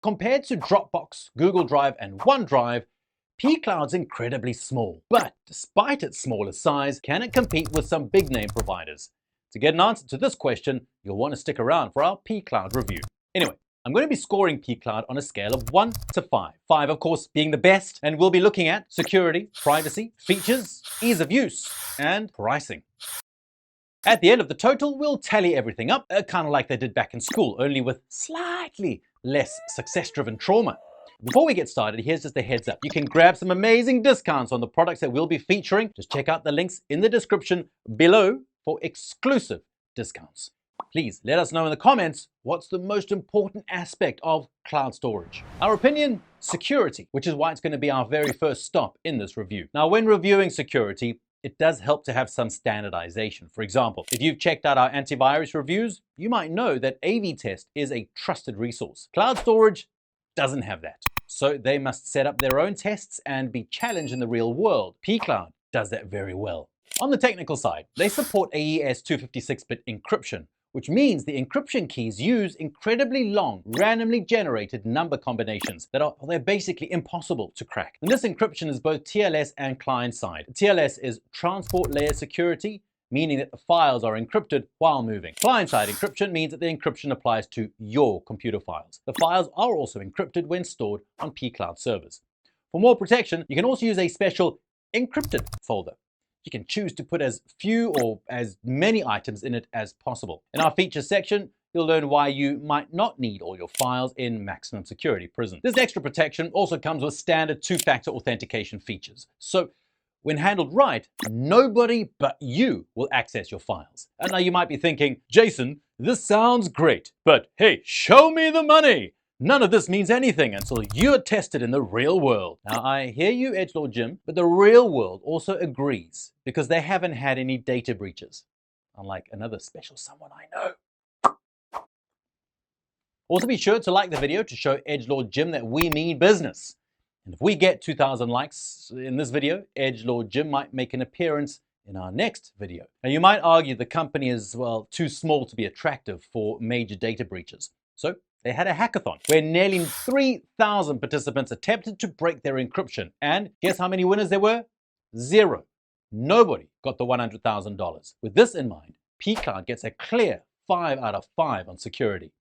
Compared to Dropbox, Google Drive, and OneDrive, pCloud's incredibly small. But despite its smaller size, can it compete with some big name providers? To get an answer to this question, you'll want to stick around for our pCloud review. Anyway, I'm going to be scoring pCloud on a scale of 1 to 5. 5, of course, being the best, and we'll be looking at security, privacy, features, ease of use, and pricing. At the end of the total, we'll tally everything up, kind of like they did back in school, only with slightly less success-driven trauma. Before we get started, here's just a heads up. You can grab some amazing discounts on the products that we'll be featuring. Just check out the links in the description below for exclusive discounts. Please let us know in the comments what's the most important aspect of cloud storage. Our opinion, security, which is why it's going to be our very first stop in this review. Now, when reviewing security, it does help to have some standardization. For example, if you've checked out our antivirus reviews, you might know that AV-Test is a trusted resource. Cloud storage doesn't have that. So they must set up their own tests and be challenged in the real world. pCloud does that very well. On the technical side, they support AES 256-bit encryption, which means the encryption keys use incredibly long, randomly generated number combinations that they're basically impossible to crack. And this encryption is both TLS and client-side. TLS is transport layer security, meaning that the files are encrypted while moving. Client-side encryption means that the encryption applies to your computer files. The files are also encrypted when stored on pCloud servers. For more protection, you can also use a special encrypted folder. You can choose to put as few or as many items in it as possible. In our features section, you'll learn why you might not need all your files in maximum security prison. This extra protection also comes with standard two-factor authentication features. So when handled right, nobody but you will access your files. And now you might be thinking, Jason, this sounds great, but hey, show me the money. None of this means anything until you're tested in the real world. Now, I hear you, Edgelord Jim, but the real world also agrees because they haven't had any data breaches, unlike another special someone I know. Also, be sure to like the video to show Edgelord Jim that we mean business. And if we get 2,000 likes in this video, Edgelord Jim might make an appearance in our next video. Now, you might argue the company is, well, too small to be attractive for major data breaches. So they had a hackathon where nearly 3,000 participants attempted to break their encryption. And guess how many winners there were? 0. Nobody got the $100,000. With this in mind, pCloud gets a clear 5 out of 5 on security.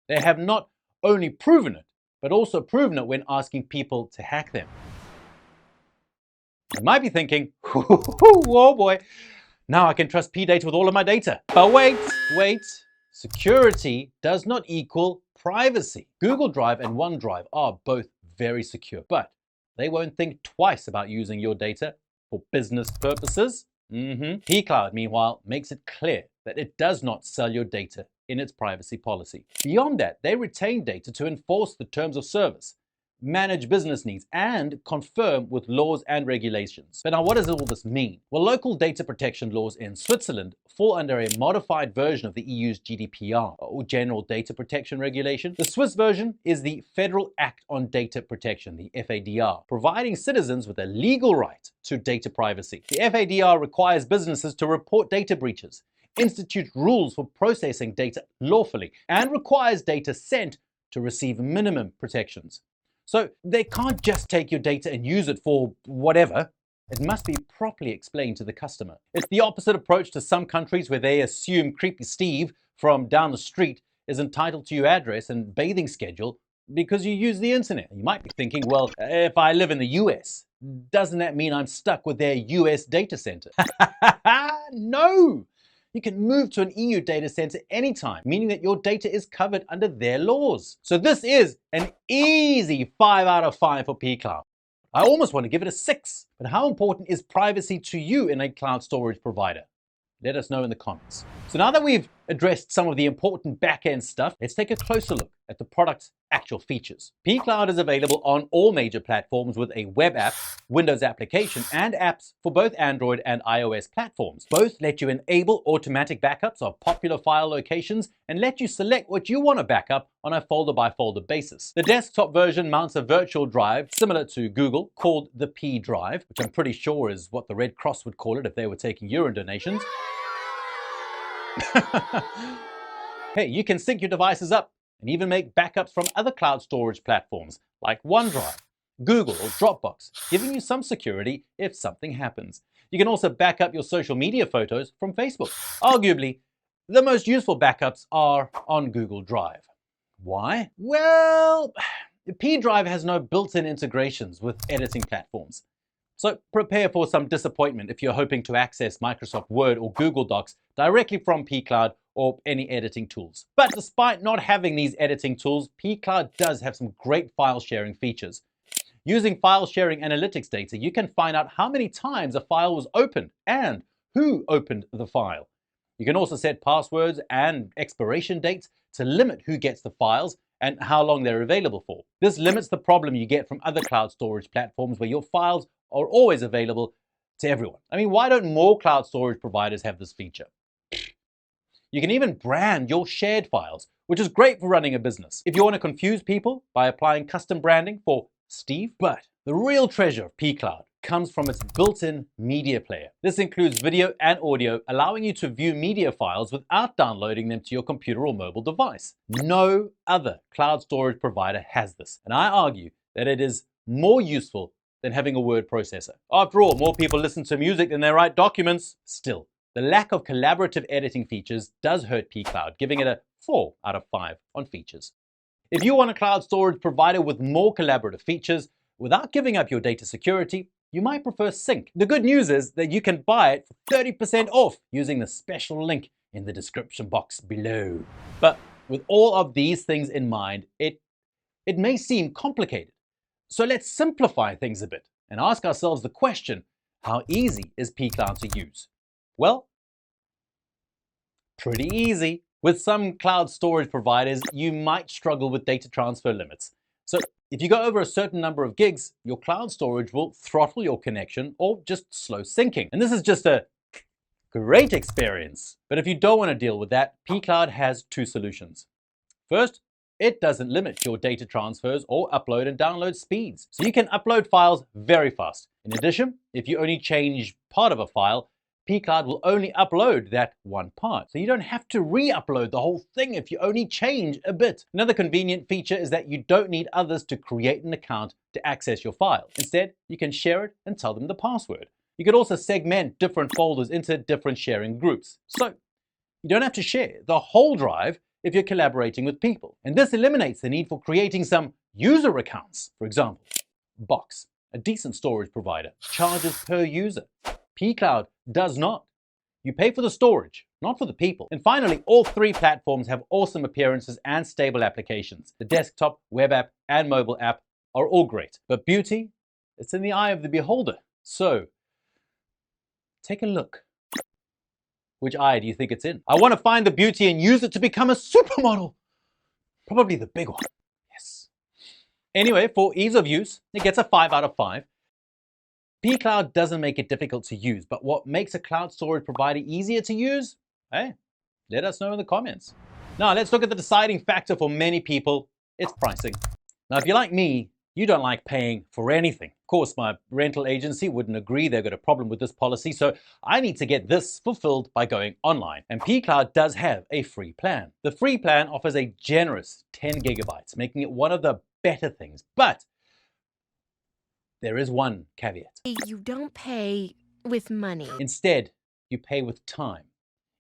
They have not only proven it, but also proven it when asking people to hack them. You might be thinking, oh boy, now I can trust pData with all of my data. But wait. Security does not equal privacy. Google Drive and OneDrive are both very secure, but they won't think twice about using your data for business purposes. pCloud, meanwhile, makes it clear that it does not sell your data in its privacy policy. Beyond that, they retain data to enforce the terms of service, manage business needs, and confirm with laws and regulations. But now, what does all this mean? Well, local data protection laws in Switzerland fall under a modified version of the EU's GDPR, or General Data Protection Regulation. The Swiss version is the Federal Act on Data Protection, the FADR, providing citizens with a legal right to data privacy. The FADR requires businesses to report data breaches, institute rules for processing data lawfully, and requires data sent to receive minimum protections. So they can't just take your data and use it for whatever. It must be properly explained to the customer. It's the opposite approach to some countries where they assume creepy Steve from down the street is entitled to your address and bathing schedule because you use the internet. You might be thinking, well, if I live in the US, doesn't that mean I'm stuck with their US data center? No! You can move to an EU data center anytime, meaning that your data is covered under their laws. So this is an easy 5 out of 5 for pCloud. I almost want to give it a 6, but how important is privacy to you in a cloud storage provider? Let us know in the comments. So now that we've addressed some of the important back-end stuff, let's take a closer look at the product's actual features. pCloud is available on all major platforms with a web app, Windows application, and apps for both Android and iOS platforms. Both let you enable automatic backups of popular file locations and let you select what you want to backup on a folder-by-folder basis. The desktop version mounts a virtual drive similar to Google called the P Drive, which I'm pretty sure is what the Red Cross would call it if they were taking urine donations. Hey, you can sync your devices up and even make backups from other cloud storage platforms like OneDrive, Google, or Dropbox, giving you some security if something happens. You can also back up your social media photos from Facebook. Arguably, the most useful backups are on Google Drive. Why? Well, pDrive has no built-in integrations with editing platforms. So prepare for some disappointment if you're hoping to access Microsoft Word or Google Docs directly from pCloud or any editing tools. But despite not having these editing tools, pCloud does have some great file sharing features. Using file sharing analytics data, you can find out how many times a file was opened and who opened the file. You can also set passwords and expiration dates to limit who gets the files and how long they're available for. This limits the problem you get from other cloud storage platforms where your files are always available to everyone. I mean, why don't more cloud storage providers have this feature? You can even brand your shared files, which is great for running a business. If you want to confuse people by applying custom branding for Steve. But the real treasure of pCloud comes from its built-in media player. This includes video and audio, allowing you to view media files without downloading them to your computer or mobile device. No other cloud storage provider has this, and I argue that it is more useful than having a word processor. After all, more people listen to music than they write documents. Still, the lack of collaborative editing features does hurt pCloud, giving it a 4 out of 5 on features. If you want a cloud storage provider with more collaborative features, without giving up your data security, you might prefer Sync. The good news is that you can buy it for 30% off using the special link in the description box below. But with all of these things in mind, it may seem complicated. So let's simplify things a bit and ask ourselves the question, how easy is pCloud to use? Well, pretty easy. With some cloud storage providers, you might struggle with data transfer limits. So if you go over a certain number of gigs, your cloud storage will throttle your connection or just slow syncing. And this is just a great experience. But if you don't want to deal with that, pCloud has 2 solutions. First, it doesn't limit your data transfers or upload and download speeds. So you can upload files very fast. In addition, if you only change part of a file, pCloud will only upload that one part. So you don't have to re-upload the whole thing if you only change a bit. Another convenient feature is that you don't need others to create an account to access your file. Instead, you can share it and tell them the password. You could also segment different folders into different sharing groups. So you don't have to share the whole drive if you're collaborating with people. And this eliminates the need for creating some user accounts. For example, Box, a decent storage provider, charges per user. pCloud does not. You pay for the storage, not for the people. And finally, all 3 platforms have awesome appearances and stable applications. The desktop, web app, and mobile app are all great. But beauty, it's in the eye of the beholder. So, take a look. Which eye do you think it's in? I want to find the beauty and use it to become a supermodel. Probably the big one. Yes. Anyway, for ease of use, it gets a 5 out of 5. pCloud doesn't make it difficult to use, but what makes a cloud storage provider easier to use? Hey, let us know in the comments. Now let's look at the deciding factor for many people. It's pricing. Now if you're like me, you don't like paying for anything. Of course, my rental agency wouldn't agree. They've got a problem with this policy, so I need to get this fulfilled by going online. And pCloud does have a free plan. The free plan offers a generous 10 gigabytes, making it one of the better things. But there is one caveat. You don't pay with money. Instead, you pay with time.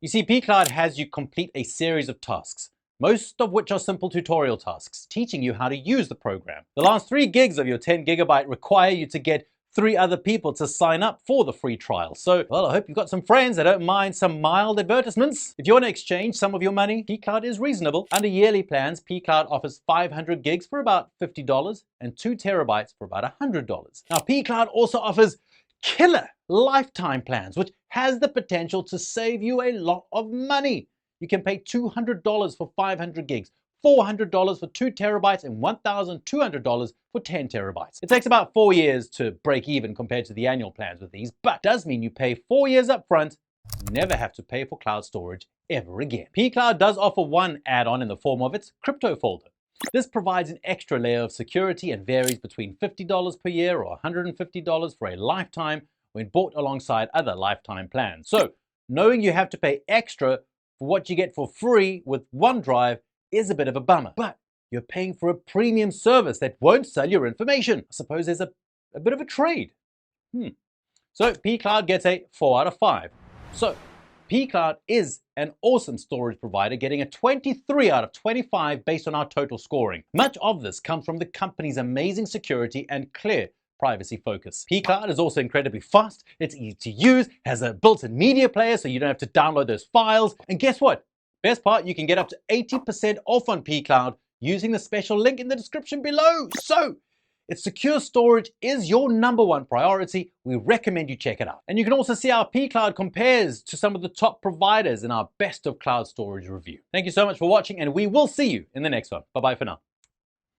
You see, pCloud has you complete a series of tasks, most of which are simple tutorial tasks, teaching you how to use the program. The last 3 gigs of your 10 gigabyte require you to get 3 other people to sign up for the free trial. So, well, I hope you've got some friends that don't mind some mild advertisements. If you want to exchange some of your money, pCloud is reasonable. Under yearly plans, pCloud offers 500 gigs for about $50 and 2 terabytes for about $100. Now, pCloud also offers killer lifetime plans, which has the potential to save you a lot of money. You can pay $200 for 500 gigs, $400 for 2 terabytes, and $1,200 for 10 terabytes. It takes about 4 years to break even compared to the annual plans with these, but does mean you pay 4 years up front, never have to pay for cloud storage ever again. pCloud does offer one add-on in the form of its crypto folder. This provides an extra layer of security and varies between $50 per year or $150 for a lifetime when bought alongside other lifetime plans. So, knowing you have to pay extra for what you get for free with OneDrive is a bit of a bummer, but you're paying for a premium service that won't sell your information. I suppose there's a bit of a trade. So pCloud gets a 4 out of 5. So pCloud is an awesome storage provider, getting a 23 out of 25 based on our total scoring. Much of this comes from the company's amazing security and clear privacy focus. pCloud is also incredibly fast, it's easy to use, has a built-in media player so you don't have to download those files. And guess what? Best part, you can get up to 80% off on pCloud using the special link in the description below. So its secure storage is your #1 priority. We recommend you check it out. And you can also see how pCloud compares to some of the top providers in our best of cloud storage review. Thank you so much for watching, and we will see you in the next one. Bye-bye for now.